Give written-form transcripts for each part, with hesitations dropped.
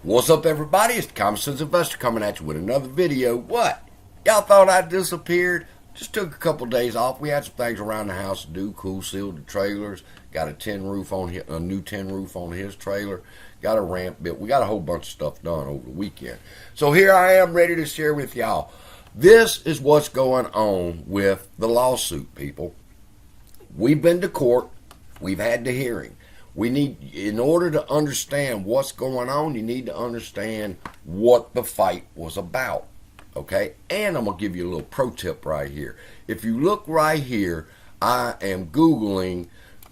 What's up, everybody? It's the Common Sense Investor coming at you with another video. What? Y'all thought I disappeared? Just took a couple days off. We had some things around the house to do. Cool sealed the trailers. Got a new tin roof on his trailer. Got a ramp built. We got a whole bunch of stuff done over the weekend. So here I am ready to share with y'all. This is what's going on with the lawsuit, people. We've been to court. We've had the hearing. In order to understand what's going on, you need to understand what the fight was about, okay? And I'm going to give you a little pro tip right here. If you look right here, I am Googling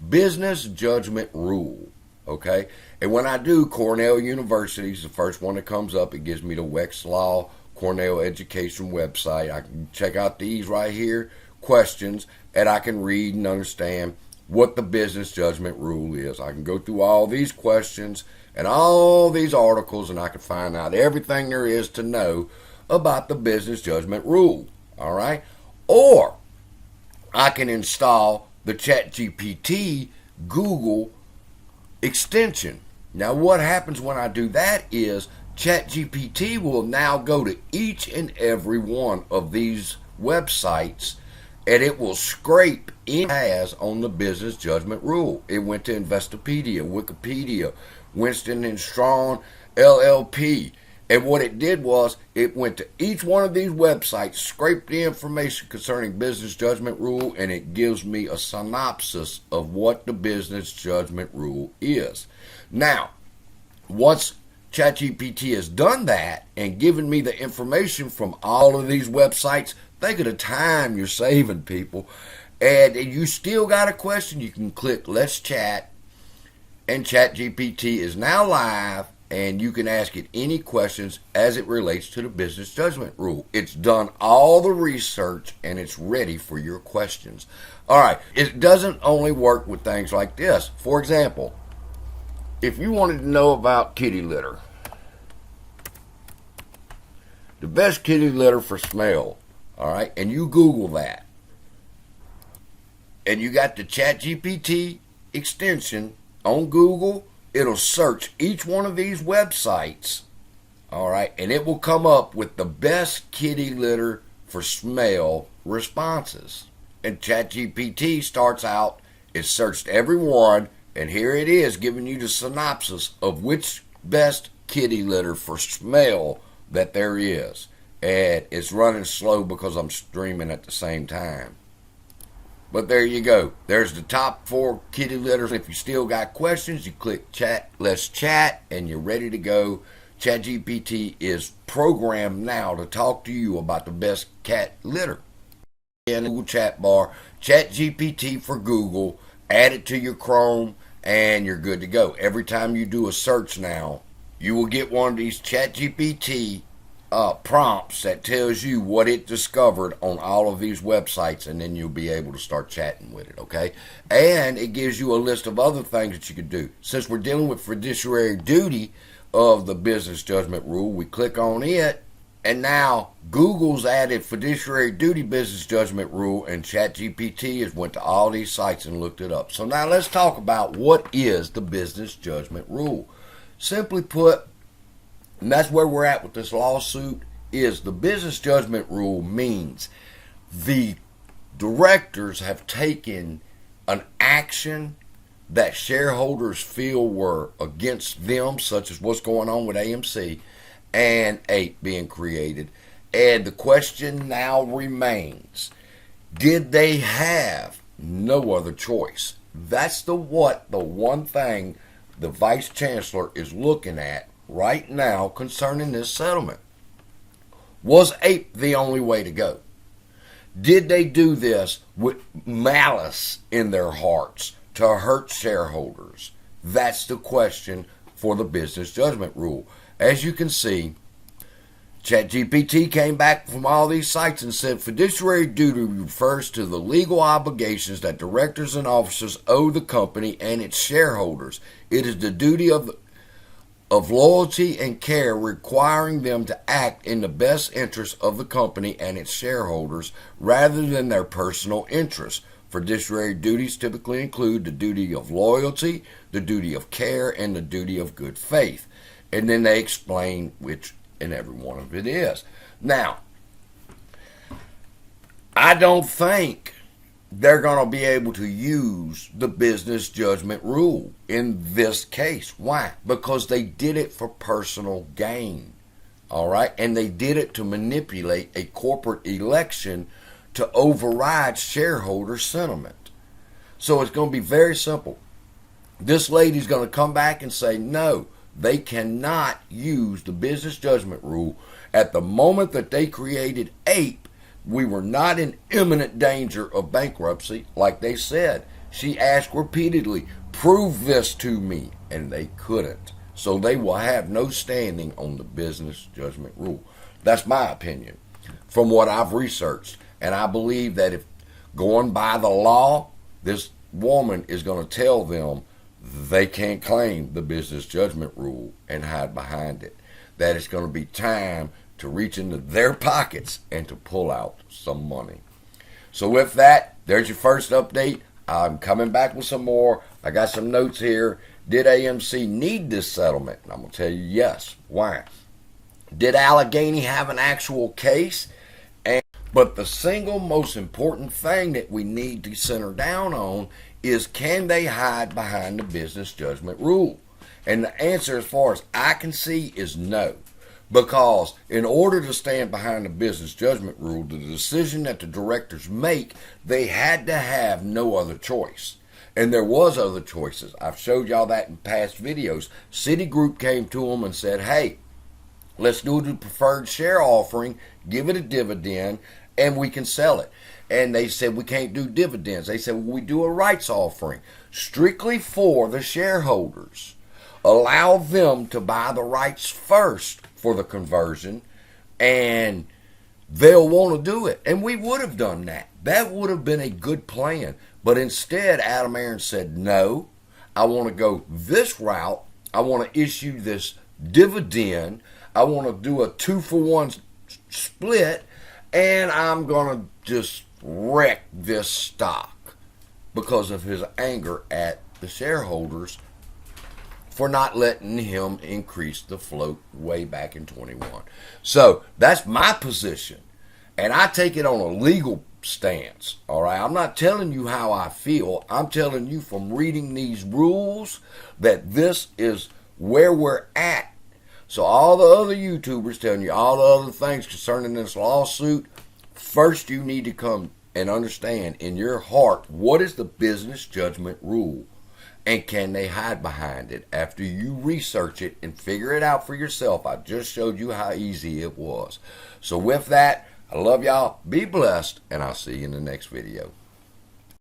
business judgment rule, okay? And when I do, Cornell University is the first one that comes up. It gives me the Westlaw Cornell Education website. I can check out these right here, questions, and I can read and understand what the business judgment rule is. I can go through all these questions and all these articles, and I can find out everything there is to know about the business judgment rule. All right? Or I can install the ChatGPT Google extension. Now, what happens when I do that is ChatGPT will now go to each and every one of these websites, and it will scrape in has on the business judgment rule. It went to Investopedia, Wikipedia, Winston and Strawn, LLP. And what it did was it went to each one of these websites, scraped the information concerning business judgment rule, and it gives me a synopsis of what the business judgment rule is. Now, once ChatGPT has done that and given me the information from all of these websites, think of the time you're saving, people. And you still got a question, you can click Let's Chat, and ChatGPT is now live, and you can ask it any questions as it relates to the business judgment rule. It's done all the research, and it's ready for your questions. All right, it doesn't only work with things like this. For example, if you wanted to know about kitty litter, the best kitty litter for smell, all right, and you Google that, and you got the ChatGPT extension on Google, it'll search each one of these websites, all right, and it will come up with the best kitty litter for smell responses. And ChatGPT starts out, it searched every one, and here it is giving you the synopsis of which best kitty litter for smell that there is. And it's running slow because I'm streaming at the same time. But there you go. There's the top 4 kitty litters. If you still got questions, you click chat, let's chat, and you're ready to go. ChatGPT is programmed now to talk to you about the best cat litter. In the Google chat bar, ChatGPT for Google, add it to your Chrome, and you're good to go. Every time you do a search now, you will get one of these ChatGPT prompts that tells you what it discovered on all of these websites, and then you'll be able to start chatting with it, okay? And it gives you a list of other things that you could do. Since we're dealing with fiduciary duty of the business judgment rule, we click on it, and now Google's added fiduciary duty business judgment rule, and ChatGPT has went to all these sites and looked it up. So now let's talk about what is the business judgment rule. Simply put, and that's where we're at with this lawsuit, is the business judgment rule means the directors have taken an action that shareholders feel were against them, such as what's going on with AMC and 8 being created. And the question now remains, did they have no other choice? That's the one thing the Vice Chancellor is looking at right now concerning this settlement. Was 8 the only way to go? Did they do this with malice in their hearts to hurt shareholders? That's the question for the business judgment rule. As you can see, ChatGPT came back from all these sites and said fiduciary duty refers to the legal obligations that directors and officers owe the company and its shareholders. It is the duty of loyalty and care requiring them to act in the best interest of the company and its shareholders rather than their personal interests. Fiduciary duties typically include the duty of loyalty, the duty of care, and the duty of good faith. And then they explain which and every one of it is. Now, I don't think they're going to be able to use the business judgment rule in this case. Why? Because they did it for personal gain. All right? And they did it to manipulate a corporate election to override shareholder sentiment. So it's going to be very simple. This lady's going to come back and say, no, they cannot use the business judgment rule. At the moment that they created APE, we were not in imminent danger of bankruptcy, like they said. She asked repeatedly, prove this to me, and they couldn't. So they will have no standing on the business judgment rule. That's my opinion from what I've researched. And I believe that if going by the law, this woman is going to tell them they can't claim the business judgment rule and hide behind it. That it's going to be time to reach into their pockets and to pull out some money. So with that, there's your first update. I'm coming back with some more. I got some notes here. Did AMC need this settlement? And I'm going to tell you yes. Why? Did Allegheny have an actual case? But the single most important thing that we need to center down on is, can they hide behind the business judgment rule? And the answer, as far as I can see, is no. Because in order to stand behind the business judgment rule, the decision that the directors make, they had to have no other choice. And there was other choices. I've showed y'all that in past videos. Citigroup came to them and said, hey, let's do the preferred share offering, give it a dividend, and we can sell it. And they said, we can't do dividends. They said, well, we do a rights offering strictly for the shareholders. Allow them to buy the rights first for the conversion, and they'll want to do it. And we would have done that. That would have been a good plan. But instead, Adam Aaron said, no, I want to go this route. I want to issue this dividend. I want to do a 2-for-1 split, and I'm going to just wreck this stock because of his anger at the shareholders for not letting him increase the float way back in 21. So that's my position, and I take it on a legal stance. All right, I'm not telling you how I feel. I'm telling you from reading these rules that this is where we're at. So all the other YouTubers telling you all the other things concerning this lawsuit, first you need to come and understand in your heart, what is the business judgment rule? And can they hide behind it after you research it and figure it out for yourself? I just showed you how easy it was. So with that, I love y'all. Be blessed, and I'll see you in the next video.